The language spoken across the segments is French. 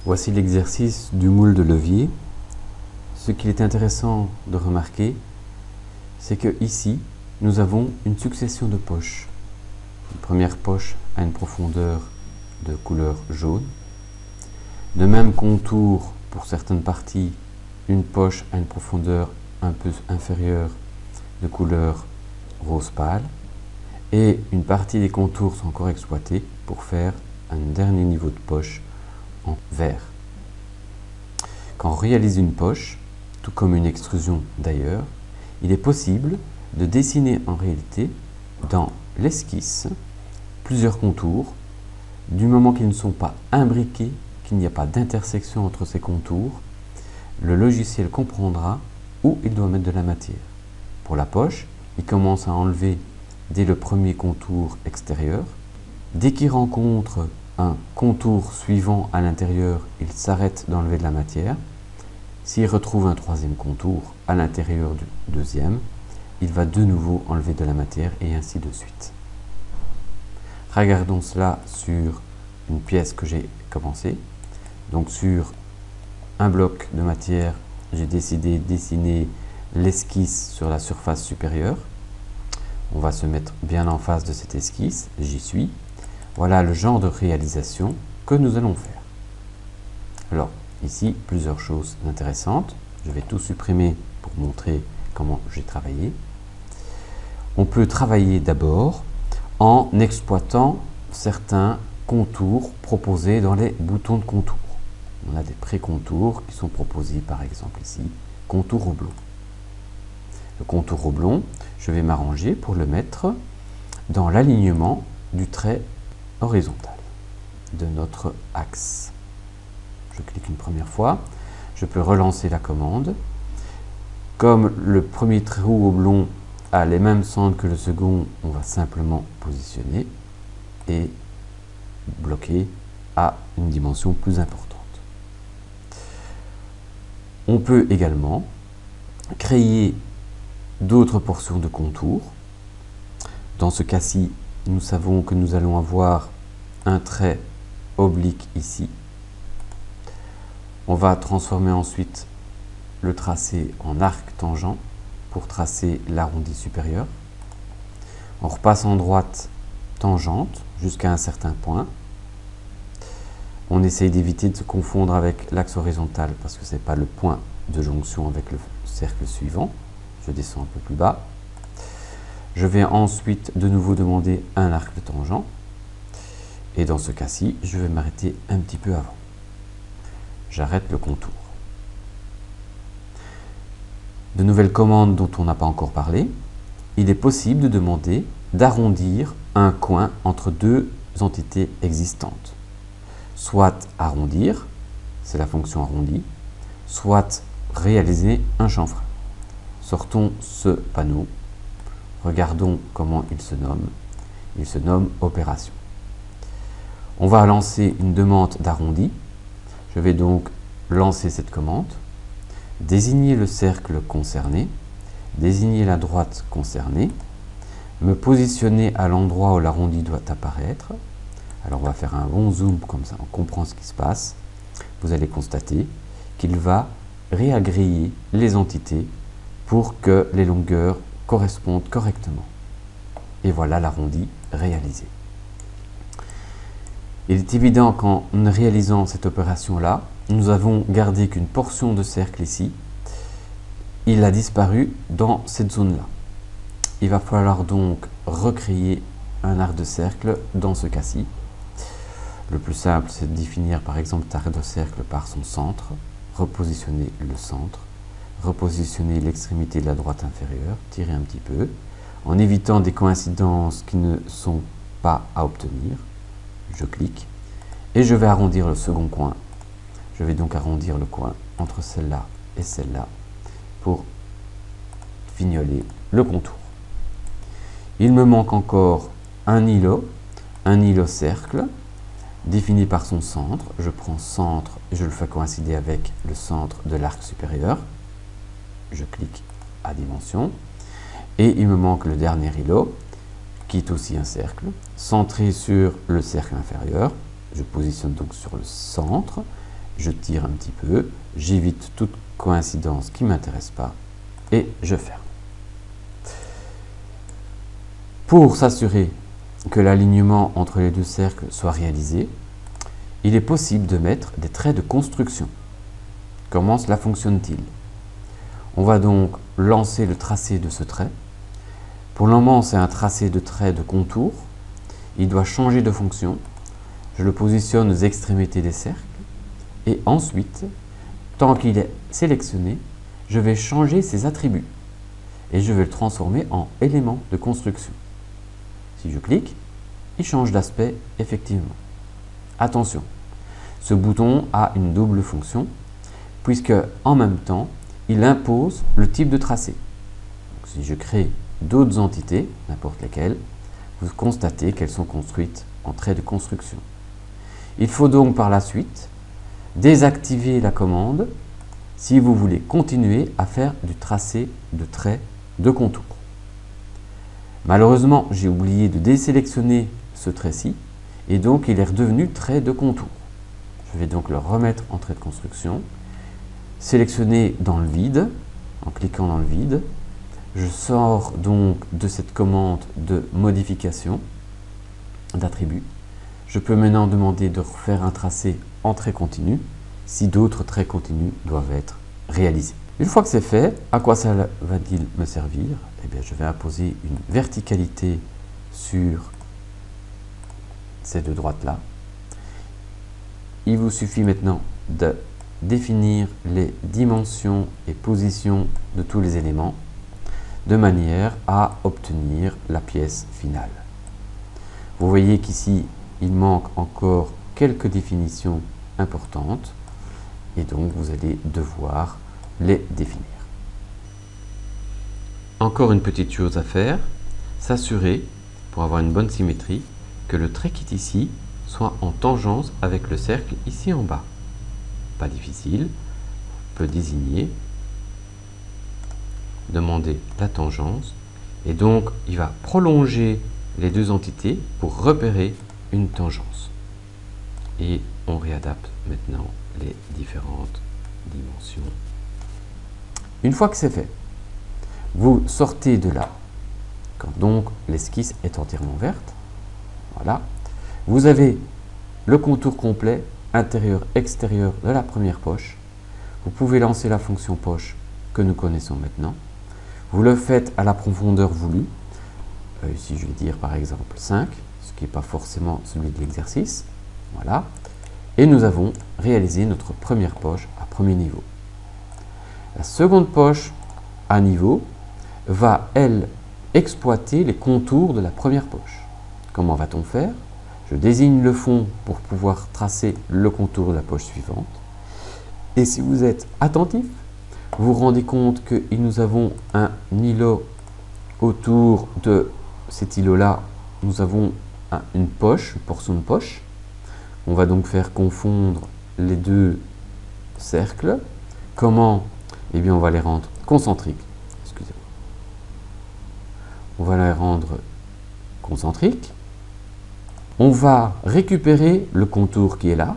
Voici l'exercice du moule de levier. Ce qu'il est intéressant de remarquer, c'est que ici, nous avons une succession de poches. Une première poche a une profondeur de couleur jaune. De même contour pour certaines parties, une poche a une profondeur un peu inférieure de couleur rose pâle. Et une partie des contours sont encore exploités pour faire un dernier niveau de poche en vert. Quand on réalise une poche, tout comme une extrusion d'ailleurs, il est possible de dessiner en réalité dans l'esquisse plusieurs contours, du moment qu'ils ne sont pas imbriqués, qu'il n'y a pas d'intersection entre ces contours, le logiciel comprendra où il doit mettre de la matière. Pour la poche, il commence à enlever dès le premier contour extérieur. Dès qu'il rencontre un contour suivant à l'intérieur, il s'arrête d'enlever de la matière. S'il retrouve un troisième contour à l'intérieur du deuxième, il va de nouveau enlever de la matière et ainsi de suite. Regardons cela sur une pièce que j'ai commencé. Donc sur un bloc de matière, j'ai décidé de dessiner l'esquisse sur la surface supérieure. On va se mettre bien en face de cette esquisse, j'y suis. Voilà le genre de réalisation que nous allons faire. Alors, ici, plusieurs choses intéressantes. Je vais tout supprimer pour montrer comment j'ai travaillé. On peut travailler d'abord en exploitant certains contours proposés dans les boutons de contour. On a des pré-contours qui sont proposés, par exemple ici, contour oblong. Le contour oblong, je vais m'arranger pour le mettre dans l'alignement du trait horizontal de notre axe. Je clique une première fois, je peux relancer la commande. Comme le premier trou oblong a les mêmes centres que le second, on va simplement positionner et bloquer à une dimension plus importante. On peut également créer d'autres portions de contour. Dans ce cas-ci, nous savons que nous allons avoir un trait oblique ici. On va transformer ensuite le tracé en arc tangent pour tracer l'arrondi supérieur. On repasse en droite tangente jusqu'à un certain point. On essaye d'éviter de se confondre avec l'axe horizontal parce que ce n'est pas le point de jonction avec le cercle suivant. Je descends un peu plus bas. Je vais ensuite de nouveau demander un arc de tangent. Et dans ce cas-ci, je vais m'arrêter un petit peu avant. J'arrête le contour. De nouvelles commandes dont on n'a pas encore parlé. Il est possible de demander d'arrondir un coin entre deux entités existantes. Soit arrondir, c'est la fonction arrondi, soit réaliser un chanfrein. Sortons ce panneau. Regardons comment il se nomme. Il se nomme opération. On va lancer une demande d'arrondi. Je vais donc lancer cette commande, désigner le cercle concerné, désigner la droite concernée, me positionner à l'endroit où l'arrondi doit apparaître. Alors on va faire un bon zoom comme ça, on comprend ce qui se passe. Vous allez constater qu'il va réagréer les entités pour que les longueurs correspondent correctement. Et voilà l'arrondi réalisé. Il est évident qu'en réalisant cette opération-là, nous avons gardé qu'une portion de cercle ici. Il a disparu dans cette zone-là. Il va falloir donc recréer un arc de cercle dans ce cas-ci. Le plus simple, c'est de définir par exemple cet arc de cercle par son centre, repositionner le centre, repositionner l'extrémité de la droite inférieure, tirer un petit peu, en évitant des coïncidences qui ne sont pas à obtenir. Je clique et je vais arrondir le second coin. Je vais donc arrondir le coin entre celle-là et celle-là pour fignoler le contour. Il me manque encore un îlot cercle défini par son centre. Je prends centre et je le fais coïncider avec le centre de l'arc supérieur. Je clique à dimension et il me manque le dernier îlot qui est aussi un cercle centré sur le cercle inférieur. Je positionne donc sur le centre je tire un petit peu, j'évite toute coïncidence qui ne m'intéresse pas et je ferme. Pour s'assurer que l'alignement entre les deux cercles soit réalisé, il est possible de mettre des traits de construction. Comment cela fonctionne-t-il? On va donc lancer le tracé de ce trait. Pour le moment, c'est un tracé de trait de contour. Il doit changer de fonction. Je le positionne aux extrémités des cercles. Et ensuite, tant qu'il est sélectionné, je vais changer ses attributs. Et je vais le transformer en élément de construction. Si je clique, il change d'aspect effectivement. Attention, ce bouton a une double fonction, puisque en même temps, il impose le type de tracé. Donc, si je crée d'autres entités, n'importe lesquelles, vous constatez qu'elles sont construites en trait de construction. Il faut donc par la suite désactiver la commande si vous voulez continuer à faire du tracé de trait de contour. Malheureusement, j'ai oublié de désélectionner ce trait-ci et donc il est redevenu trait de contour. Je vais donc le remettre en trait de construction, sélectionner dans le vide, en cliquant dans le vide. Je sors donc de cette commande de modification d'attribut. Je peux maintenant demander de refaire un tracé en trait continu si d'autres traits continus doivent être réalisés. Une fois que c'est fait, à quoi ça va-t-il me servir? Eh bien, je vais imposer une verticalité sur ces deux droites-là. Il vous suffit maintenant de définir les dimensions et positions de tous les éléments de manière à obtenir la pièce finale. Vous voyez qu'ici, il manque encore quelques définitions importantes et donc vous allez devoir les définir. Encore une petite chose à faire, s'assurer, pour avoir une bonne symétrie, que le trait qui est ici soit en tangence avec le cercle ici en bas. Pas difficile, on peut désigner, demander la tangence, et donc il va prolonger les deux entités pour repérer une tangence. Et on réadapte maintenant les différentes dimensions. Une fois que c'est fait, vous sortez de là, quand donc l'esquisse est entièrement verte. Voilà. Vous avez le contour complet, intérieur-extérieur de la première poche. Vous pouvez lancer la fonction poche que nous connaissons maintenant. Vous le faites à la profondeur voulue. Ici, je vais dire par exemple 5, ce qui n'est pas forcément celui de l'exercice. Voilà. Et nous avons réalisé notre première poche à premier niveau. La seconde poche à niveau va, elle, exploiter les contours de la première poche. Comment va-t-on faire? Je désigne le fond pour pouvoir tracer le contour de la poche suivante. Et si vous êtes attentif, vous vous rendez compte que nous avons un îlot autour de cet îlot-là. Nous avons une poche, une portion de poche. On va donc faire confondre les deux cercles. Comment? Eh bien, on va les rendre concentriques. Excusez-moi. On va les rendre concentriques. On va récupérer le contour qui est là.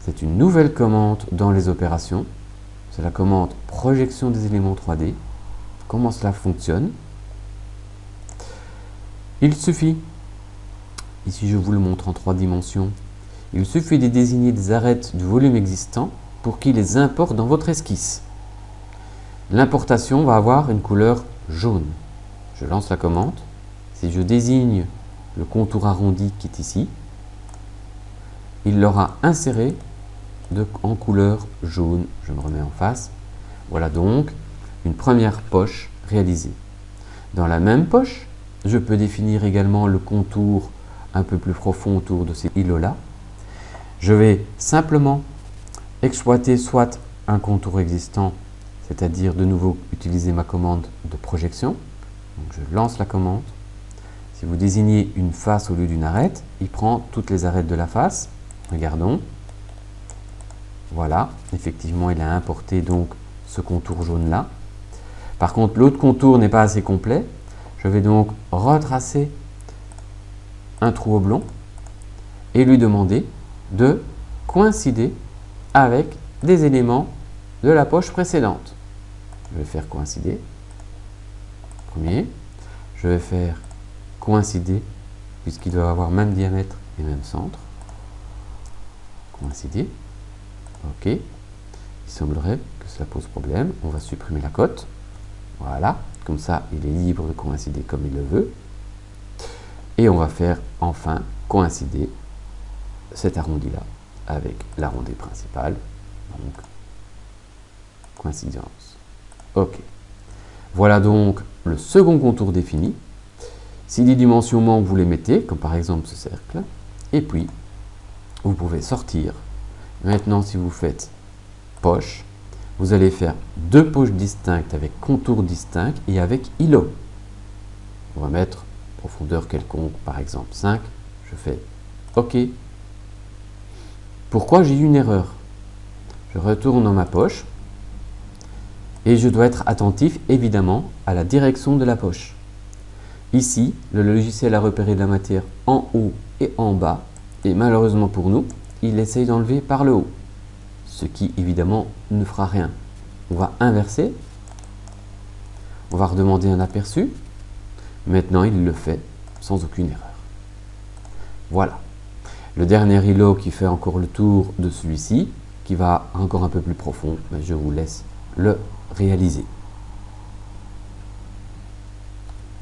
C'est une nouvelle commande dans les opérations. C'est la commande projection des éléments 3D. Comment cela fonctionne? Il suffit, ici je vous le montre en 3 dimensions, il suffit de désigner des arêtes du volume existant pour qu'il les importe dans votre esquisse. L'importation va avoir une couleur jaune. Je lance la commande. Si je désigne le contour arrondi qui est ici, il l'aura inséré en couleur jaune. Je me remets en face. Voilà donc une première poche réalisée. Dans la même poche, je peux définir également le contour un peu plus profond autour de ces îlots-là. Je vais simplement exploiter soit un contour existant, c'est-à-dire de nouveau utiliser ma commande de projection. Donc je lance la commande. Si vous désignez une face au lieu d'une arête, il prend toutes les arêtes de la face. Regardons. Voilà, effectivement, il a importé donc ce contour jaune-là. Par contre, l'autre contour n'est pas assez complet. Je vais donc retracer un trou oblong et lui demander de coïncider avec des éléments de la poche précédente. Je vais faire coïncider. Premier. Je vais faire coïncider, puisqu'il doit avoir même diamètre et même centre. Coïncider. OK. Il semblerait que cela pose problème. On va supprimer la cote. Voilà. Comme ça, il est libre de coïncider comme il le veut. Et on va faire enfin coïncider cet arrondi-là avec l'arrondi principal. Donc, coïncidence. OK. Voilà donc le second contour défini. Si les dimensions manquent, vous les mettez, comme par exemple ce cercle. Et puis, vous pouvez sortir. Maintenant, si vous faites poche, vous allez faire deux poches distinctes avec contour distinct et avec îlot. On va mettre profondeur quelconque, par exemple 5. Je fais OK. Pourquoi j'ai eu une erreur? Je retourne dans ma poche et je dois être attentif évidemment à la direction de la poche. Ici, le logiciel a repéré de la matière en haut et en bas et malheureusement pour nous, il essaye d'enlever par le haut, ce qui évidemment ne fera rien. On va inverser, on va redemander un aperçu. Maintenant, il le fait sans aucune erreur. Voilà. Le dernier îlot qui fait encore le tour de celui-ci, qui va encore un peu plus profond, mais je vous laisse le réaliser.